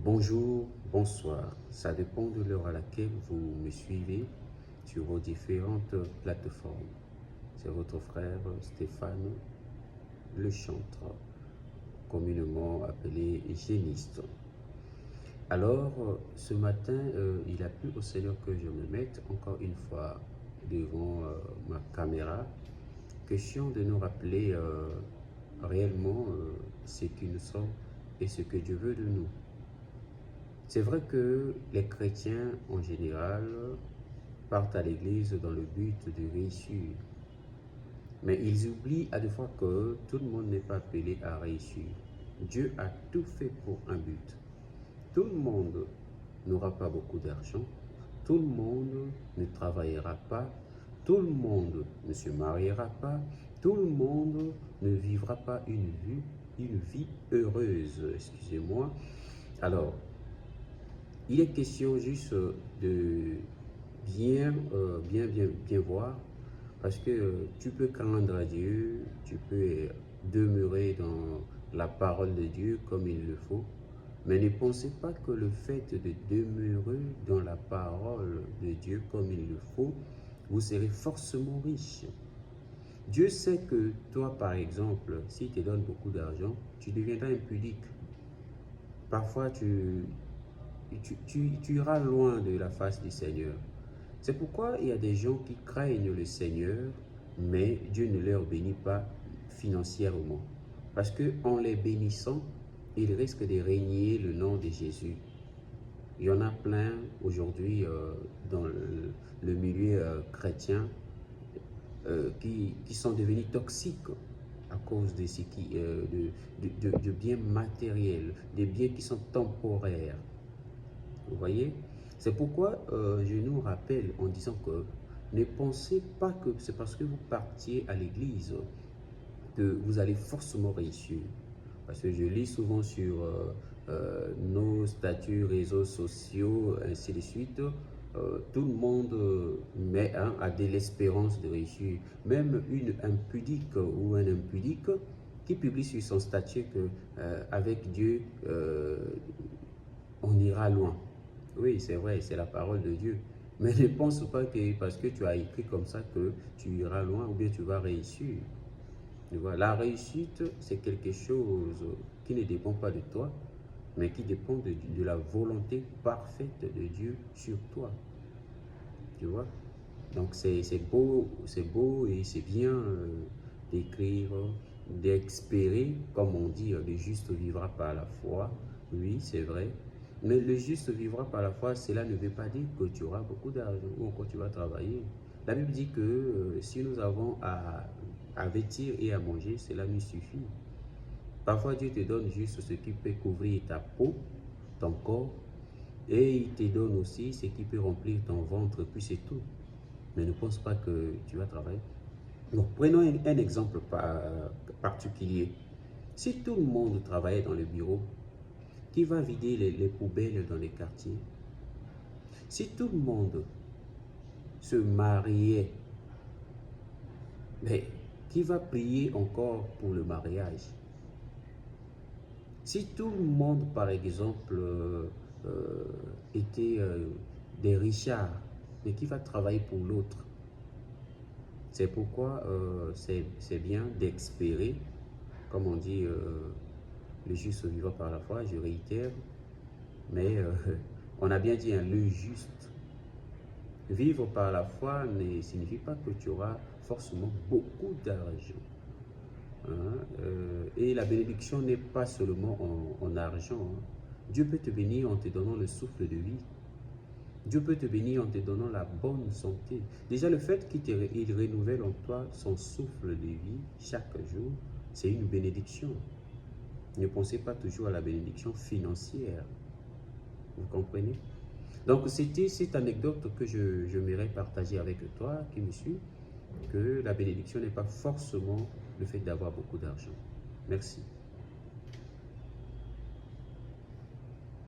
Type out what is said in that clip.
Bonjour, bonsoir. Ça dépend de l'heure à laquelle vous me suivez sur vos différentes plateformes. C'est votre frère Stéphane Le Chantre, communément appelé géniste. Alors, ce matin, il a plu au Seigneur que je me mette encore une fois devant ma caméra. Question de nous rappeler réellement ce qui nous sommes et ce que Dieu veut de nous. C'est vrai que les chrétiens en général partent à l'église dans le but de réussir. Mais ils oublient à des fois que tout le monde n'est pas appelé à réussir. Dieu a tout fait pour un but. Tout le monde n'aura pas beaucoup d'argent. Tout le monde ne travaillera pas. Tout le monde ne se mariera pas. Tout le monde ne vivra pas une vie heureuse. Excusez-moi. Alors, il est question juste de bien voir, parce que tu peux craindre à Dieu, tu peux demeurer dans la parole de Dieu comme il le faut, mais ne pensez pas que le fait de demeurer dans la parole de Dieu comme il le faut, vous serez forcément riche. Dieu sait que toi, par exemple, s'il te donne beaucoup d'argent, tu deviendras impudique. Parfois, tu iras loin de la face du Seigneur. C'est pourquoi il y a des gens qui craignent le Seigneur, mais Dieu ne leur bénit pas financièrement. Parce qu'en les bénissant, ils risquent de régner le nom de Jésus. Il y en a plein aujourd'hui dans le milieu chrétien qui sont devenus toxiques à cause de ce de biens matériels, des biens qui sont temporaires. Vous voyez? C'est pourquoi je nous rappelle en disant que ne pensez pas que c'est parce que vous partiez à l'église que vous allez forcément réussir. Parce que je lis souvent sur nos statuts, réseaux sociaux, ainsi de suite, tout le monde a de l'espérance de réussir. Même une impudique ou un impudique qui publie sur son statut que avec Dieu, on ira loin. Oui, c'est vrai, c'est la parole de Dieu. Mais ne pense pas que parce que tu as écrit comme ça que tu iras loin ou bien tu vas réussir. Tu vois, la réussite, c'est quelque chose qui ne dépend pas de toi, mais qui dépend de la volonté parfaite de Dieu sur toi. Tu vois? Donc c'est beau et c'est bien d'écrire, d'espérer, comme on dit, le juste vivra par la foi. Oui, c'est vrai. Mais le juste vivra par la foi, cela ne veut pas dire que tu auras beaucoup d'argent ou encore tu vas travailler. La Bible dit que si nous avons à vêtir et à manger, cela nous suffit. Parfois, Dieu te donne juste ce qui peut couvrir ta peau, ton corps, et il te donne aussi ce qui peut remplir ton ventre, puis c'est tout. Mais ne pense pas que tu vas travailler. Donc, prenons un exemple particulier. Si tout le monde travaillait dans le bureau, qui va vider les poubelles dans les quartiers? Si tout le monde se mariait, mais qui va prier encore pour le mariage? Si tout le monde, par exemple, était des richards, mais qui va travailler pour l'autre? C'est pourquoi c'est bien d'espérer, comme on dit, le juste vivra par la foi, je réitère, mais on a bien dit, hein, le juste. Vivre par la foi ne signifie pas que tu auras forcément beaucoup d'argent. Hein? Et la bénédiction n'est pas seulement en argent. Hein. Dieu peut te bénir en te donnant le souffle de vie. Dieu peut te bénir en te donnant la bonne santé. Déjà, le fait qu'il renouvelle en toi son souffle de vie chaque jour, c'est une bénédiction. Ne pensez pas toujours à la bénédiction financière. Vous comprenez? Donc, c'était cette anecdote que j'aimerais partager avec toi qui me suis, que la bénédiction n'est pas forcément le fait d'avoir beaucoup d'argent. Merci.